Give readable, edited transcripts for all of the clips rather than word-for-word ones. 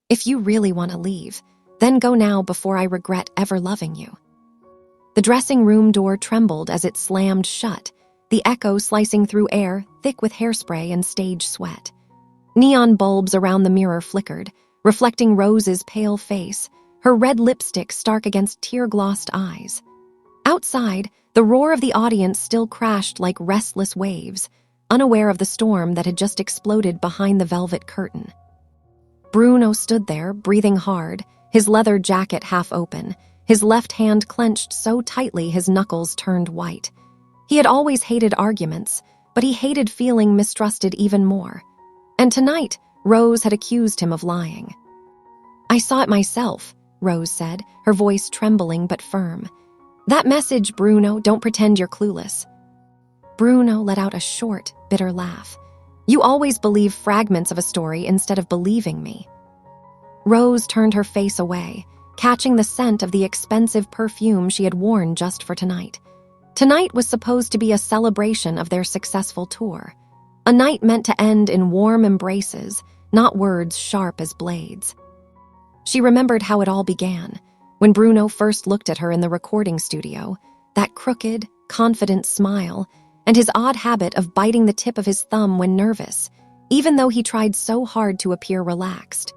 If you really want to leave, then go now before I regret ever loving you." The dressing room door trembled as it slammed shut, the echo slicing through air thick with hairspray and stage sweat. Neon bulbs around the mirror flickered, reflecting Rose's pale face, her red lipstick stark against tear-glossed eyes. Outside, the roar of the audience still crashed like restless waves, unaware of the storm that had just exploded behind the velvet curtain. Bruno stood there, breathing hard, his leather jacket half open, his left hand clenched so tightly his knuckles turned white. He had always hated arguments, but he hated feeling mistrusted even more. And tonight, Rose had accused him of lying. "I saw it myself," Rose said, her voice trembling but firm. "That message, Bruno, don't pretend you're clueless." Bruno let out a short, bitter laugh. "You always believe fragments of a story instead of believing me." Rose turned her face away, catching the scent of the expensive perfume she had worn just for tonight. Tonight was supposed to be a celebration of their successful tour, a night meant to end in warm embraces, not words sharp as blades. She remembered how it all began, when Bruno first looked at her in the recording studio, that crooked, confident smile, and his odd habit of biting the tip of his thumb when nervous, even though he tried so hard to appear relaxed.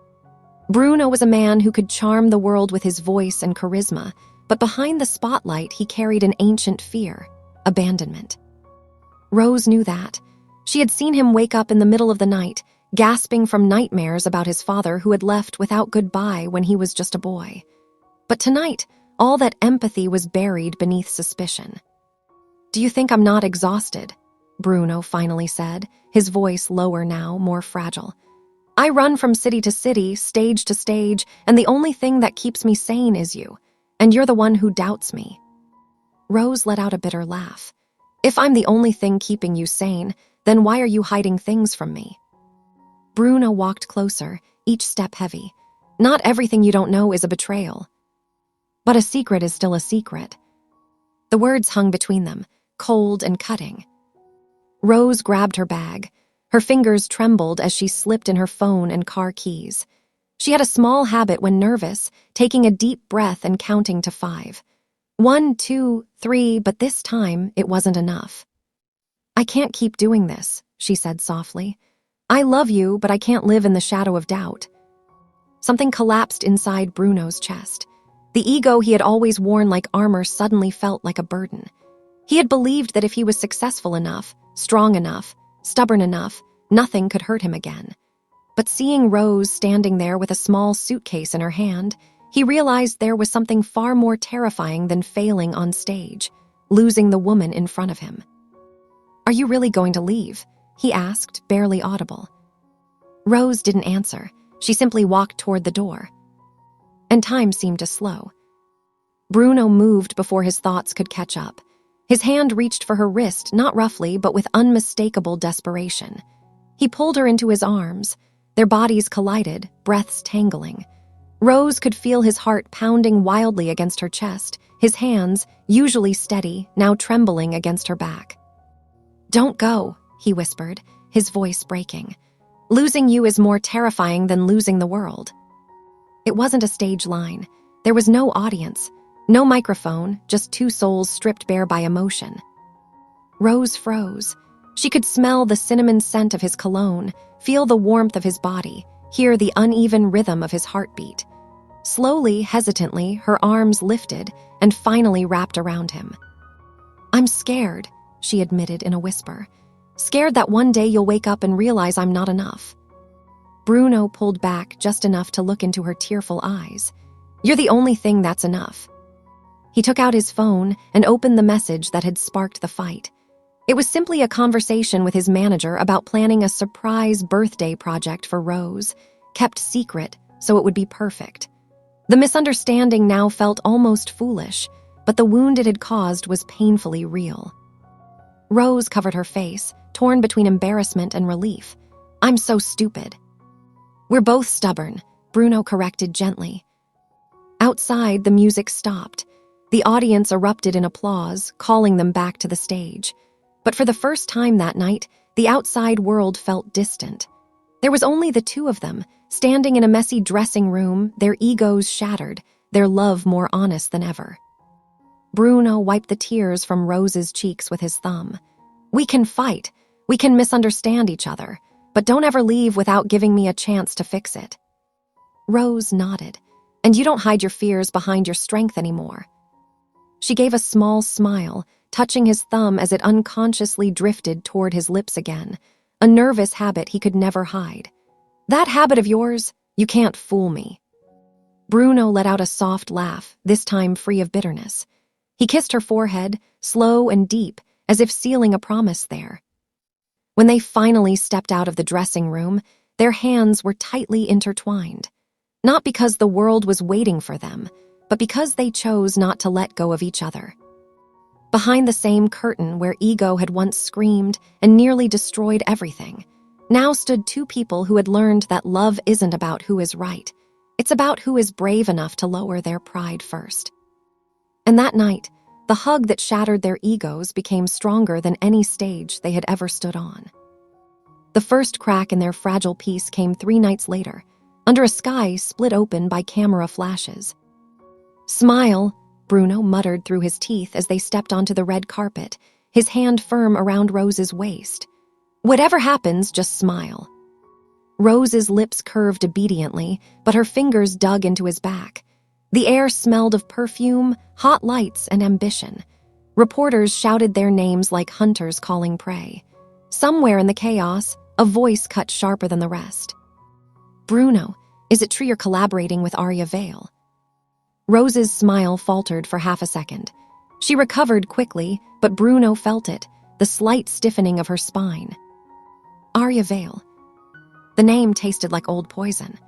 Bruno was a man who could charm the world with his voice and charisma, but behind the spotlight he carried an ancient fear, abandonment. Rose knew that. She had seen him wake up in the middle of the night, gasping from nightmares about his father who had left without goodbye when he was just a boy. But tonight, all that empathy was buried beneath suspicion. "Do you think I'm not exhausted?" Bruno finally said, his voice lower now, more fragile. "I run from city to city, stage to stage, and the only thing that keeps me sane is you, and you're the one who doubts me." Rose let out a bitter laugh. "If I'm the only thing keeping you sane, then why are you hiding things from me?" Bruno walked closer, each step heavy. "Not everything you don't know is a betrayal. But a secret is still a secret." The words hung between them, cold and cutting. Rose grabbed her bag. Her fingers trembled as she slipped in her phone and car keys. She had a small habit when nervous, taking a deep breath and counting to 5. 1, 2, 3, but this time it wasn't enough. "I can't keep doing this," she said softly. "I love you, but I can't live in the shadow of doubt." Something collapsed inside Bruno's chest. The ego he had always worn like armor suddenly felt like a burden. He had believed that if he was successful enough, strong enough, stubborn enough, nothing could hurt him again. But seeing Rose standing there with a small suitcase in her hand, he realized there was something far more terrifying than failing on stage, losing the woman in front of him. "Are you really going to leave?" he asked, barely audible. Rose didn't answer. She simply walked toward the door. And time seemed to slow. Bruno moved before his thoughts could catch up. His hand reached for her wrist, not roughly, but with unmistakable desperation. He pulled her into his arms. Their bodies collided, breaths tangling. Rose could feel his heart pounding wildly against her chest, his hands, usually steady, now trembling against her back. "Don't go," he whispered, his voice breaking. "Losing you is more terrifying than losing the world." It wasn't a stage line. There was no audience, no microphone, just two souls stripped bare by emotion. Rose froze. She could smell the cinnamon scent of his cologne, feel the warmth of his body, hear the uneven rhythm of his heartbeat. Slowly, hesitantly, her arms lifted and finally wrapped around him. "I'm scared," she admitted in a whisper. "Scared that one day you'll wake up and realize I'm not enough." Bruno pulled back just enough to look into her tearful eyes. "You're the only thing that's enough." He took out his phone and opened the message that had sparked the fight. It was simply a conversation with his manager about planning a surprise birthday project for Rose, kept secret so it would be perfect. The misunderstanding now felt almost foolish, but the wound it had caused was painfully real. Rose covered her face, torn between embarrassment and relief. "I'm so stupid." "We're both stubborn," Bruno corrected gently. Outside, the music stopped. The audience erupted in applause, calling them back to the stage. But for the first time that night, the outside world felt distant. There was only the two of them, standing in a messy dressing room, their egos shattered, their love more honest than ever. Bruno wiped the tears from Rose's cheeks with his thumb. "We can fight. We can misunderstand each other, but don't ever leave without giving me a chance to fix it." Rose nodded. "And you don't hide your fears behind your strength anymore." She gave a small smile, touching his thumb as it unconsciously drifted toward his lips again, a nervous habit he could never hide. "That habit of yours, you can't fool me." Bruno let out a soft laugh, this time free of bitterness. He kissed her forehead, slow and deep, as if sealing a promise there. When they finally stepped out of the dressing room, their hands were tightly intertwined. Not because the world was waiting for them, but because they chose not to let go of each other. Behind the same curtain where ego had once screamed and nearly destroyed everything, now stood two people who had learned that love isn't about who is right. It's about who is brave enough to lower their pride first. And that night, the hug that shattered their egos became stronger than any stage they had ever stood on. The first crack in their fragile peace came 3 nights later, under a sky split open by camera flashes. "Smile," Bruno muttered through his teeth as they stepped onto the red carpet, his hand firm around Rose's waist. "Whatever happens, just smile." Rose's lips curved obediently, but her fingers dug into his back. The air smelled of perfume, hot lights, and ambition. Reporters shouted their names like hunters calling prey. Somewhere in the chaos, a voice cut sharper than the rest. "Bruno, is it true you're collaborating with Arya Vale?" Rose's smile faltered for half a second. She recovered quickly, but Bruno felt it, the slight stiffening of her spine. Arya Vale. The name tasted like old poison.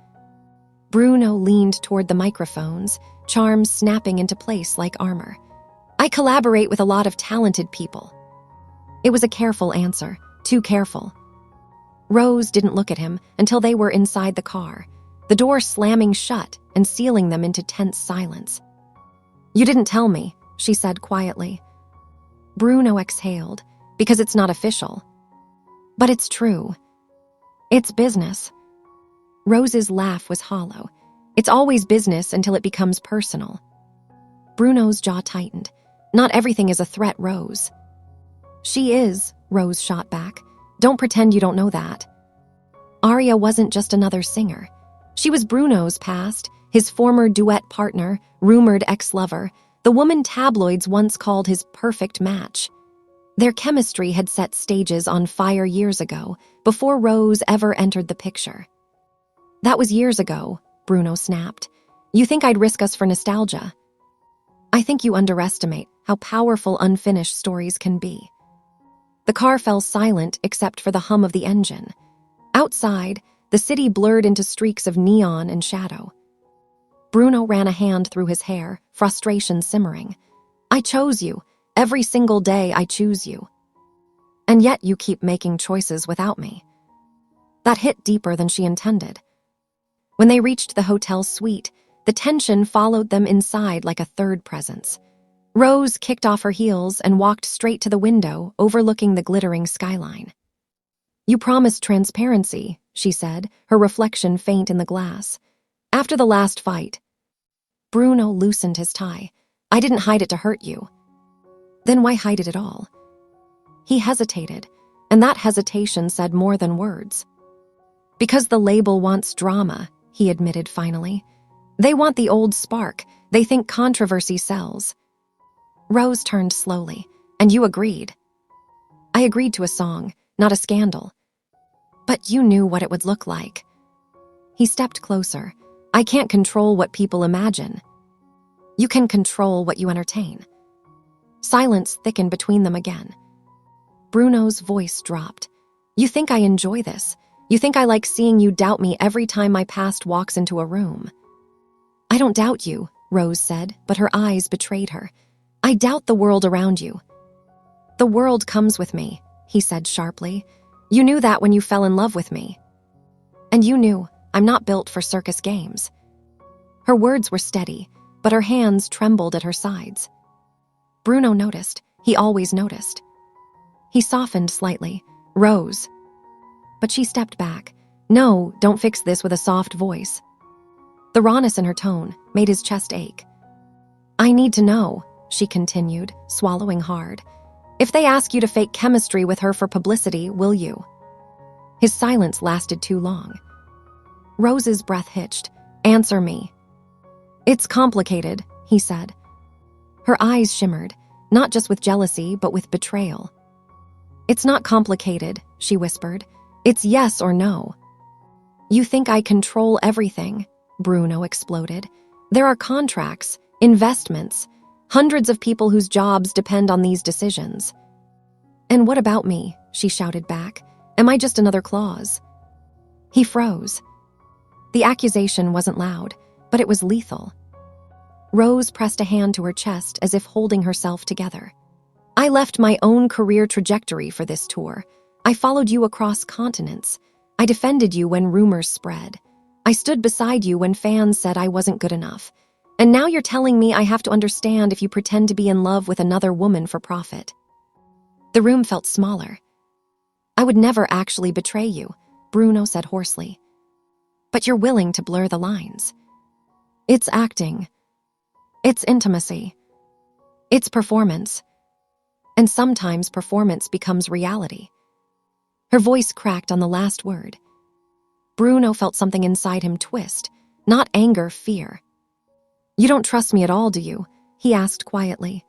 Bruno leaned toward the microphones, charms snapping into place like armor. "I collaborate with a lot of talented people." It was a careful answer, too careful. Rose didn't look at him until they were inside the car, the door slamming shut and sealing them into tense silence. "You didn't tell me," she said quietly. Bruno exhaled, "because it's not official." "But it's true. It's business." Rose's laugh was hollow. "It's always business until it becomes personal." Bruno's jaw tightened. "Not everything is a threat, Rose." "She is," Rose shot back. "Don't pretend you don't know that." Arya wasn't just another singer. She was Bruno's past, his former duet partner, rumored ex-lover, the woman tabloids once called his perfect match. Their chemistry had set stages on fire years ago, before Rose ever entered the picture. "That was years ago," Bruno snapped. "You think I'd risk us for nostalgia? I think you underestimate how powerful unfinished stories can be." The car fell silent except for the hum of the engine. Outside, the city blurred into streaks of neon and shadow. Bruno ran a hand through his hair, frustration simmering. "I chose you. Every single day I choose you. And yet you keep making choices without me." That hit deeper than she intended. When they reached the hotel suite, the tension followed them inside like a third presence. Rose kicked off her heels and walked straight to the window, overlooking the glittering skyline. "You promised transparency," she said, her reflection faint in the glass. "After the last fight." Bruno loosened his tie. "I didn't hide it to hurt you." "Then why hide it at all?" He hesitated, and that hesitation said more than words. "Because the label wants drama," he admitted finally. "They want the old spark. They think controversy sells." Rose turned slowly. "And you agreed." "I agreed to a song, not a scandal." "But you knew what it would look like." He stepped closer. "I can't control what people imagine. You can control what you entertain." Silence thickened between them again. Bruno's voice dropped. "You think I enjoy this? You think I like seeing you doubt me every time my past walks into a room?" "I don't doubt you," Rose said, but her eyes betrayed her. "I doubt the world around you." "The world comes with me," he said sharply. "You knew that when you fell in love with me. And you knew I'm not built for circus games." Her words were steady, but her hands trembled at her sides. Bruno noticed. He always noticed. He softened slightly. "Rose." But she stepped back. No, don't fix this with a soft voice. The rawness in her tone made his chest ache. I need to know, she continued, swallowing hard. If they ask you to fake chemistry with her for publicity, will you? His silence lasted too long. Rose's breath hitched. Answer me. It's complicated, he said. Her eyes shimmered, not just with jealousy, but with betrayal. It's not complicated, she whispered. It's yes or no. You think I control everything, Bruno exploded. There are contracts, investments, hundreds of people whose jobs depend on these decisions. And what about me? She shouted back. Am I just another clause? He froze. The accusation wasn't loud, but it was lethal. Rose pressed a hand to her chest as if holding herself together. I left my own career trajectory for this tour. I followed you across continents. I defended you when rumors spread. I stood beside you when fans said I wasn't good enough. And now you're telling me I have to understand if you pretend to be in love with another woman for profit. The room felt smaller. I would never actually betray you, Bruno said hoarsely. But you're willing to blur the lines. It's acting. It's intimacy. It's performance. And sometimes performance becomes reality. Her voice cracked on the last word. Bruno felt something inside him twist, not anger, fear. You don't trust me at all, do you? He asked quietly.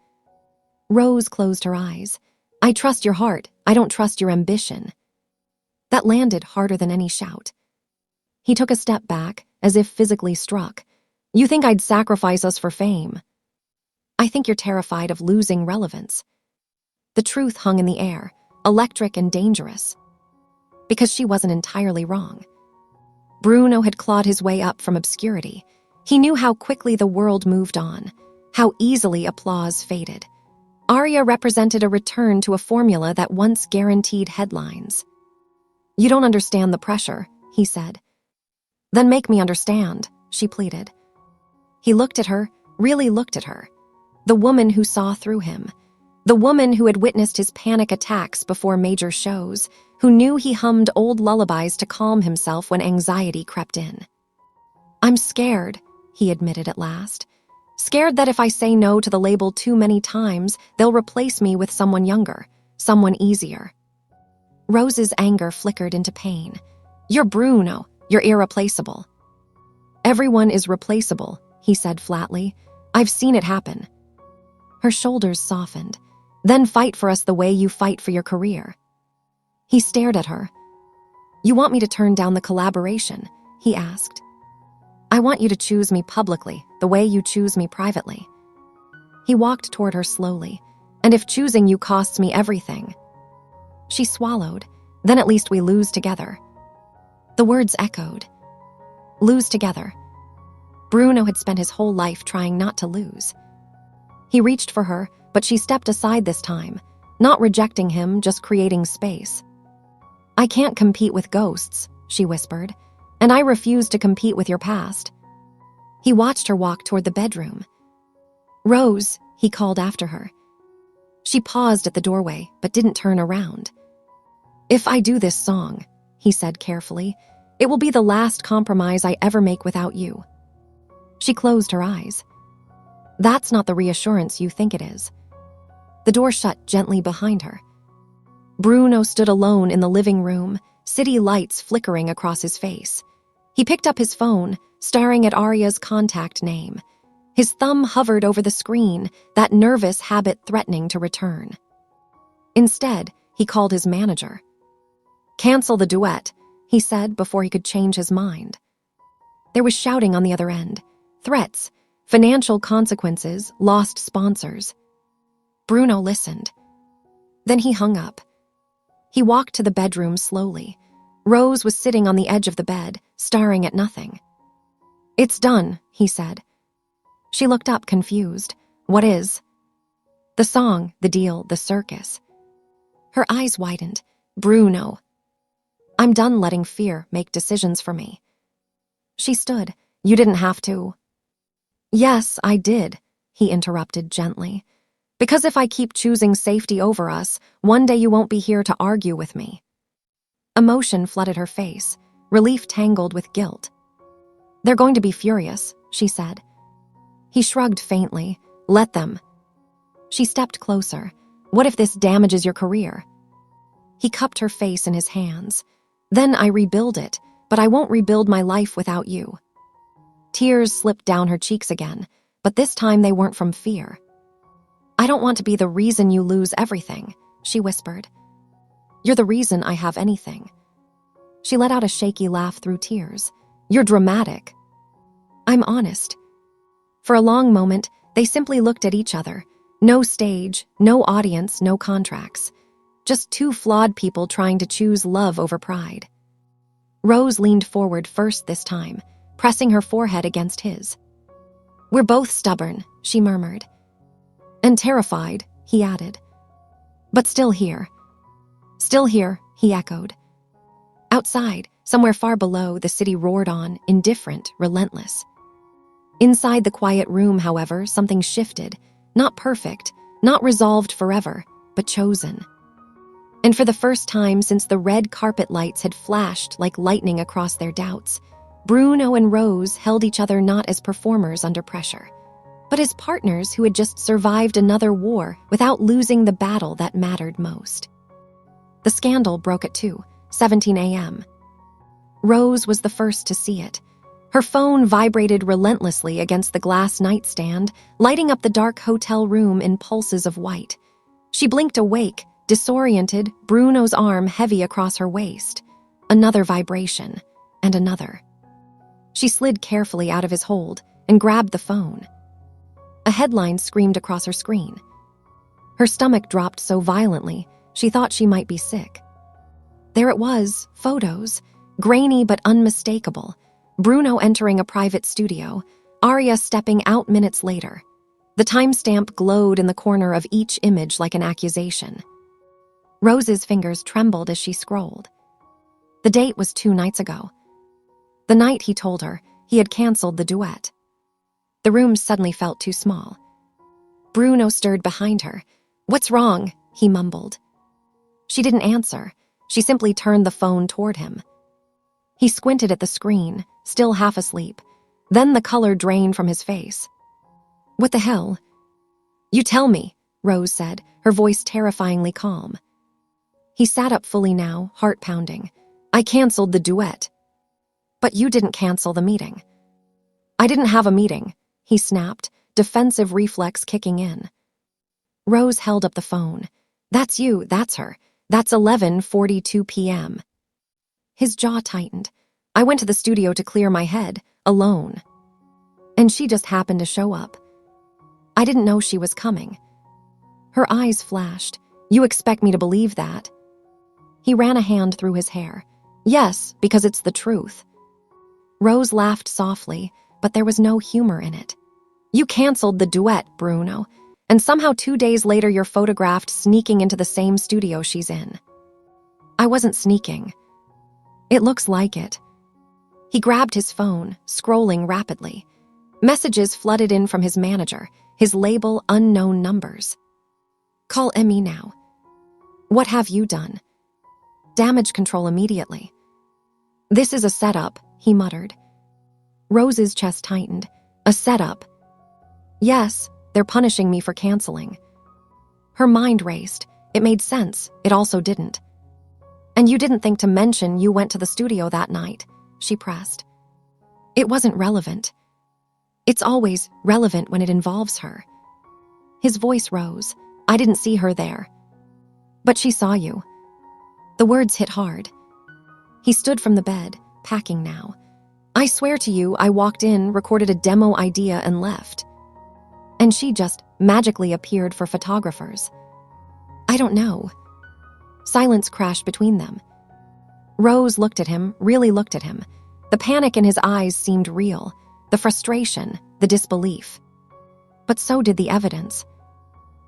Rose closed her eyes. I trust your heart. I don't trust your ambition. That landed harder than any shout. He took a step back, as if physically struck. You think I'd sacrifice us for fame? I think you're terrified of losing relevance. The truth hung in the air, electric and dangerous. Because she wasn't entirely wrong. Bruno had clawed his way up from obscurity. He knew how quickly the world moved on, how easily applause faded. Arya represented a return to a formula that once guaranteed headlines. You don't understand the pressure, he said. Then make me understand, she pleaded. He looked at her, really looked at her. The woman who saw through him. The woman who had witnessed his panic attacks before major shows, who knew he hummed old lullabies to calm himself when anxiety crept in. I'm scared, he admitted at last. Scared that if I say no to the label too many times, they'll replace me with someone younger, someone easier. Rose's anger flickered into pain. You're Bruno. You're irreplaceable. Everyone is replaceable, he said flatly. I've seen it happen. Her shoulders softened. Then fight for us the way you fight for your career. He stared at her. You want me to turn down the collaboration? He asked. I want you to choose me publicly, the way you choose me privately. He walked toward her slowly. And if choosing you costs me everything. She swallowed. Then at least we lose together. The words echoed. Lose together. Bruno had spent his whole life trying not to lose. He reached for her, but she stepped aside this time, not rejecting him, just creating space. I can't compete with ghosts, she whispered, and I refuse to compete with your past. He watched her walk toward the bedroom. Rose, he called after her. She paused at the doorway, but didn't turn around. If I do this song, he said carefully, it will be the last compromise I ever make without you. She closed her eyes. That's not the reassurance you think it is. The door shut gently behind her. Bruno stood alone in the living room, city lights flickering across his face. He picked up his phone, staring at Arya's contact name. His thumb hovered over the screen, that nervous habit threatening to return. Instead, he called his manager. Cancel the duet, he said before he could change his mind. There was shouting on the other end, threats, financial consequences, lost sponsors. Bruno listened. Then he hung up. He walked to the bedroom slowly. Rose was sitting on the edge of the bed, staring at nothing. It's done, he said. She looked up, confused. What is? The song, the deal, the circus. Her eyes widened. Bruno. I'm done letting fear make decisions for me. She stood. You didn't have to. Yes, I did, he interrupted gently. Because if I keep choosing safety over us, one day you won't be here to argue with me. Emotion flooded her face. relief tangled with guilt. "They're going to be furious," she said. He shrugged faintly. "Let them." She stepped closer. "What if this damages your career?" He cupped her face in his hands. "Then I rebuild it, but I won't rebuild my life without you." Tears slipped down her cheeks again, but this time they weren't from fear. "I don't want to be the reason you lose everything," she whispered. "You're the reason I have anything." She let out a shaky laugh through tears. "You're dramatic." "I'm honest." For a long moment, they simply looked at each other. No stage, no audience, no contracts. Just two flawed people trying to choose love over pride. Rose leaned forward first this time, pressing her forehead against his. "We're both stubborn," she murmured. "And terrified," he added. "But still here." "Still here," he echoed. Outside, somewhere far below, the city roared on, indifferent, relentless. Inside the quiet room, however, something shifted. Not perfect, not resolved forever, but chosen. And for the first time since the red carpet lights had flashed like lightning across their doubts, Bruno and Rose held each other not as performers under pressure, but as partners who had just survived another war without losing the battle that mattered most. The scandal broke at 2:17 a.m. Rose was the first to see it. Her phone vibrated relentlessly against the glass nightstand, lighting up the dark hotel room in pulses of white. She blinked awake, disoriented, Bruno's arm heavy across her waist. Another vibration, and another. She slid carefully out of his hold and grabbed the phone. A headline screamed across her screen. Her stomach dropped so violently, she thought she might be sick. There it was, photos, grainy but unmistakable. Bruno entering a private studio, Arya stepping out minutes later. The timestamp glowed in the corner of each image like an accusation. Rose's fingers trembled as she scrolled. The date was 2 nights ago. The night, he told her, he had canceled the duet. The room suddenly felt too small. Bruno stirred behind her. "What's wrong?" he mumbled. She didn't answer. She simply turned the phone toward him. He squinted at the screen, still half asleep. Then the color drained from his face. "What the hell?" "You tell me," Rose said, her voice terrifyingly calm. He sat up fully now, heart pounding. "I canceled the duet." "But you didn't cancel the meeting." "I didn't have a meeting," he snapped, defensive reflex kicking in. Rose held up the phone. "That's you, that's her. That's 11:42 p.m. His jaw tightened. "I went to the studio to clear my head, alone. And she just happened to show up. I didn't know she was coming." Her eyes flashed. "You expect me to believe that?" He ran a hand through his hair. "Yes, because it's the truth." Rose laughed softly, but there was no humor in it. "You canceled the duet, Bruno, and somehow 2 days later you're photographed sneaking into the same studio she's in." "I wasn't sneaking." "It looks like it." He grabbed his phone, scrolling rapidly. Messages flooded in from his manager, his label unknown numbers. "Call Emmy now." "What have you done?" "Damage control immediately." "This is a setup," he muttered. Rose's chest tightened. "A setup?" "Yes, they're punishing me for canceling." Her mind raced. It made sense. It also didn't. "And you didn't think to mention you went to the studio that night," she pressed. "It wasn't relevant." "It's always relevant when it involves her." His voice rose. "I didn't see her there." "But she saw you." The words hit hard. He stood from the bed, packing now. "I swear to you, I walked in, recorded a demo idea, and left. And she just magically appeared for photographers." "I don't know." Silence crashed between them. Rose looked at him, really looked at him. The panic in his eyes seemed real, the frustration, the disbelief. But so did the evidence.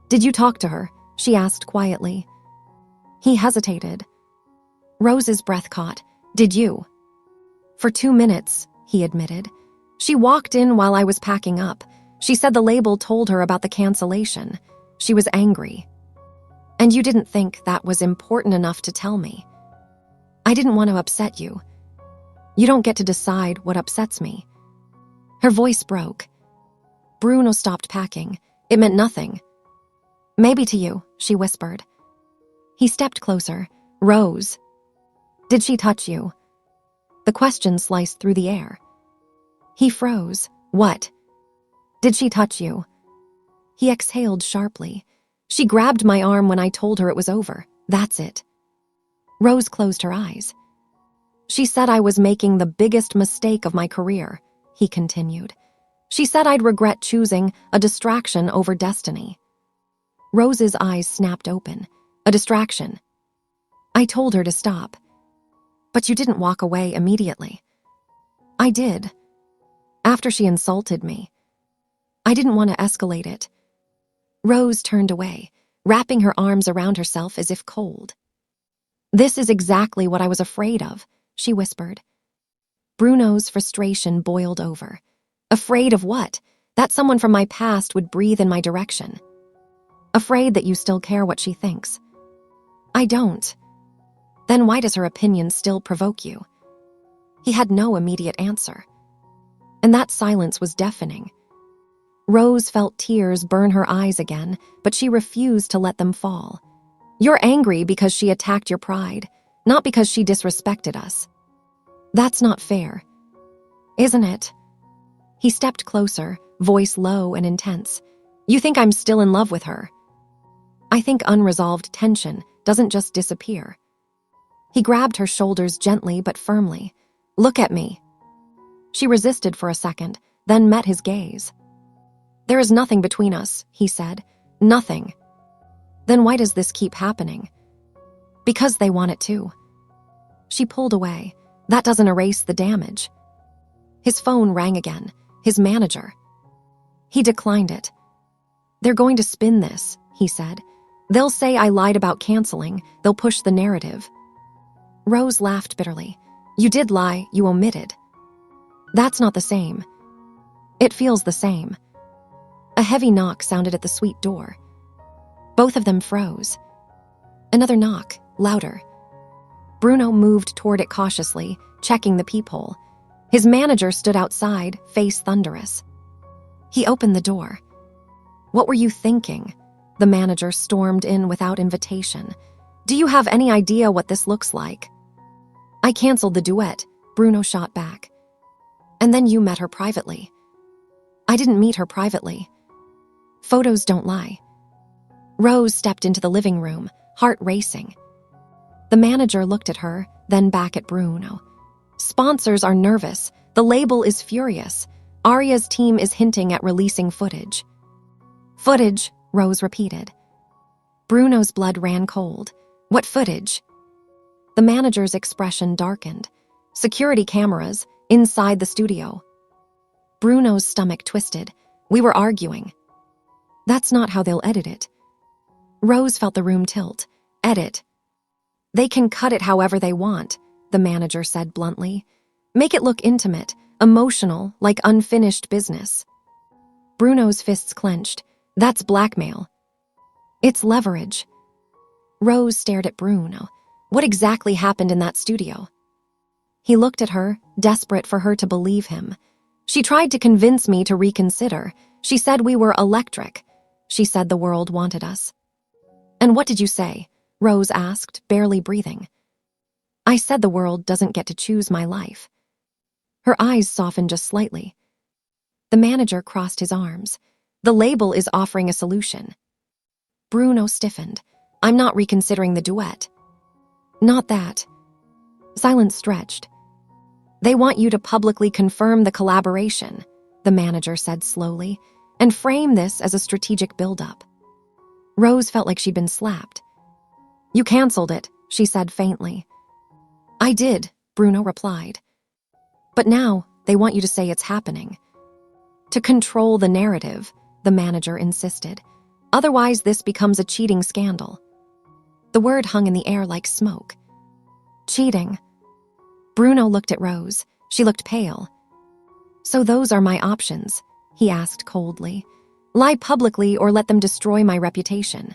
"Did you talk to her?" she asked quietly. He hesitated. Rose's breath caught. "Did you?" "For 2 minutes," he admitted. "She walked in while I was packing up. She said the label told her about the cancellation. She was angry. And you didn't think that was important enough to tell me." "I didn't want to upset you." You don't get to decide what upsets me." Her voice broke. Bruno stopped packing. It meant nothing. "Maybe to you," she whispered. He stepped closer. "Rose, did she touch you?" The question sliced through the air. He froze. "What? Did she touch you?" He exhaled sharply. "She grabbed my arm when I told her it was over. That's it." Rose closed her eyes. "She said I was making the biggest mistake of my career," he continued. "She said I'd regret choosing a distraction over destiny." Rose's eyes snapped open. "A distraction?" "I told her to stop." "But you didn't walk away immediately." "I did. After she insulted me. I didn't want to escalate it." Rose turned away, wrapping her arms around herself as if cold. "This is exactly what I was afraid of," she whispered. Bruno's frustration boiled over. "Afraid of what? That someone from my past would breathe in my direction." "Afraid that you still care what she thinks." "I don't." "Then why does her opinion still provoke you?" He had no immediate answer. And that silence was deafening. Rose felt tears burn her eyes again, but she refused to let them fall. "You're angry because she attacked your pride, not because she disrespected us." "That's not fair." "Isn't it?" He stepped closer, voice low and intense. "You think I'm still in love with her?" "I think unresolved tension doesn't just disappear." He grabbed her shoulders gently but firmly. "Look at me." She resisted for a second, then met his gaze. "There is nothing between us," he said. "Nothing." "Then why does this keep happening?" "Because they want it to." She pulled away. "That doesn't erase the damage." His phone rang again. His manager. He declined it. "They're going to spin this," he said. "They'll say I lied about canceling. They'll push the narrative." Rose laughed bitterly. "You did lie, you omitted." "That's not the same." "It feels the same." A heavy knock sounded at the suite door. Both of them froze. Another knock, louder. Bruno moved toward it cautiously, checking the peephole. His manager stood outside, face thunderous. He opened the door. "What were you thinking?" The manager stormed in without invitation. "Do you have any idea what this looks like?" "I canceled the duet," Bruno shot back. "And then you met her privately." "I didn't meet her privately." "Photos don't lie." Rose stepped into the living room, heart racing. The manager looked at her, then back at Bruno. "Sponsors are nervous. The label is furious. Arya's team is hinting at releasing footage." "Footage," Rose repeated. Bruno's blood ran cold. "What footage?" The manager's expression darkened. "Security cameras, inside the studio." Bruno's stomach twisted. "We were arguing." "That's not how they'll edit it." Rose felt the room tilt. "Edit." "They can cut it however they want," the manager said bluntly. "Make it look intimate, emotional, like unfinished business." Bruno's fists clenched. "That's blackmail." "It's leverage." Rose stared at Bruno. What exactly happened in that studio? He looked at her, desperate for her to believe him. "She tried to convince me to reconsider. She said we were electric. She said the world wanted us." "And what did you say?" Rose asked, barely breathing. "I said the world doesn't get to choose my life." Her eyes softened just slightly. The manager crossed his arms. "The label is offering a solution." Bruno stiffened. "I'm not reconsidering the duet." "Not that." Silence stretched. "They want you to publicly confirm the collaboration," the manager said slowly, "and frame this as a strategic buildup." Rose felt like she'd been slapped. "You canceled it," she said faintly. "I did," Bruno replied. "But now they want you to say it's happening." "To control the narrative," the manager insisted. "Otherwise this becomes a cheating scandal." The word hung in the air like smoke. "Cheating." Bruno looked at Rose. She looked pale. "So those are my options?" he asked coldly. "Lie publicly or let them destroy my reputation."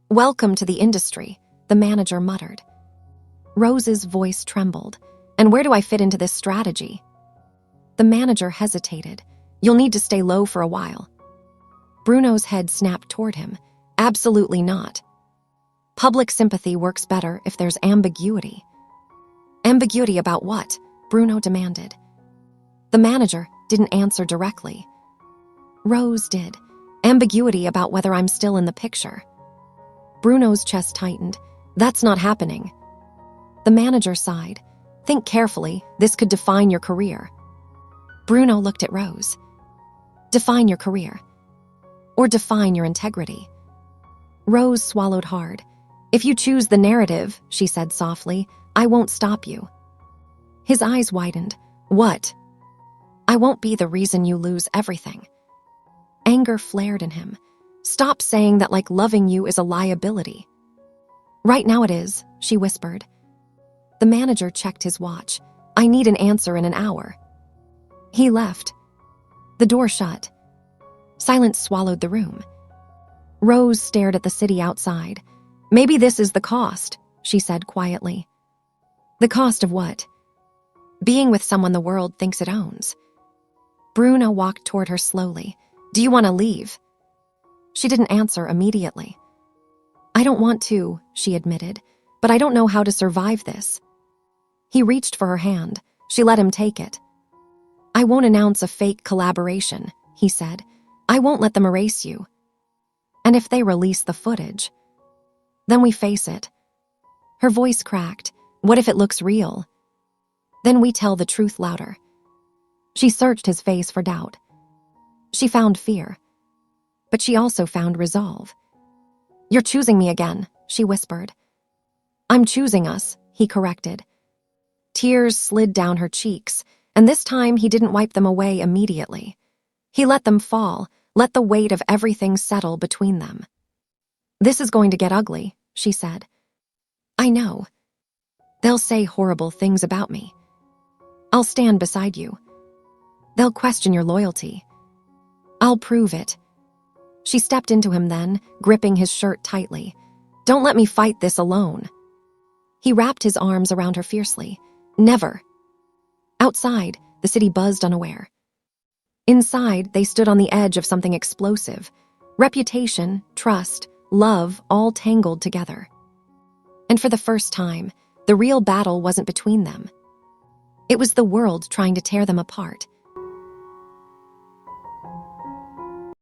"Welcome to the industry," the manager muttered. Rose's voice trembled. And where do I fit into this strategy? The manager hesitated. You'll need to stay low for a while. Bruno's head snapped toward him. Absolutely not. Public sympathy works better if there's ambiguity. Ambiguity about what? Bruno demanded. The manager didn't answer directly. Rose did. Ambiguity about whether I'm still in the picture. Bruno's chest tightened. That's not happening. The manager sighed. Think carefully, this could define your career. Bruno looked at Rose. Define your career. Or define your integrity. Rose swallowed hard. If you choose the narrative, she said softly, I won't stop you. His eyes widened. What? I won't be the reason you lose everything. Anger flared in him. Stop saying that like loving you is a liability. Right now it is, she whispered. The manager checked his watch. I need an answer in an hour. He left. The door shut. Silence swallowed the room. Rose stared at the city outside. Maybe this is the cost, she said quietly. The cost of what? Being with someone the world thinks it owns. Bruno walked toward her slowly. Do you want to leave? She didn't answer immediately. I don't want to, she admitted, but I don't know how to survive this. He reached for her hand. She let him take it. I won't announce a fake collaboration, he said. I won't let them erase you. And if they release the footage, then we face it. Her voice cracked. What if it looks real? Then we tell the truth louder. She searched his face for doubt. She found fear, but she also found resolve. You're choosing me again, she whispered. I'm choosing us, he corrected. Tears slid down her cheeks, and this time he didn't wipe them away immediately. He let them fall, let the weight of everything settle between them. This is going to get ugly, she said. I know. They'll say horrible things about me. I'll stand beside you. They'll question your loyalty. I'll prove it. She stepped into him then, gripping his shirt tightly. Don't let me fight this alone. He wrapped his arms around her fiercely. Never. Outside, the city buzzed unaware. Inside, they stood on the edge of something explosive. Reputation, trust, love, all tangled together. And for the first time, the real battle wasn't between them. It was the world trying to tear them apart.